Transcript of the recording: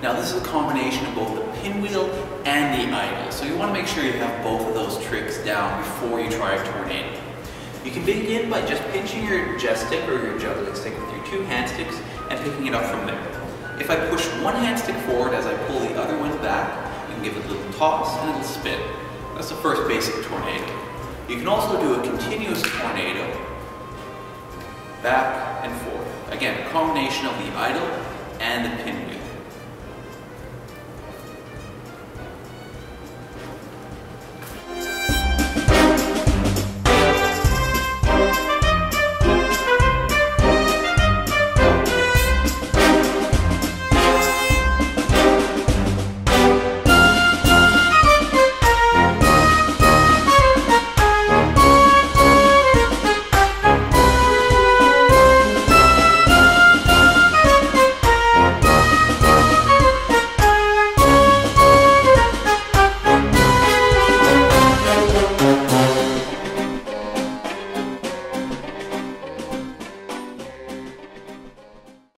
Now this is a combination of both the pinwheel and the idle, so you want to make sure you have both of those tricks down before you try a tornado. You can begin by just pinching your jet stick or your juggling stick with your two hand sticks and picking it up from there. If I push one hand stick forward as I pull the other one back, you can give it a little toss and it'll spin. That's the first basic tornado. You can also do a continuous tornado, back and forth. Again, a combination of the idle and the pinwheel.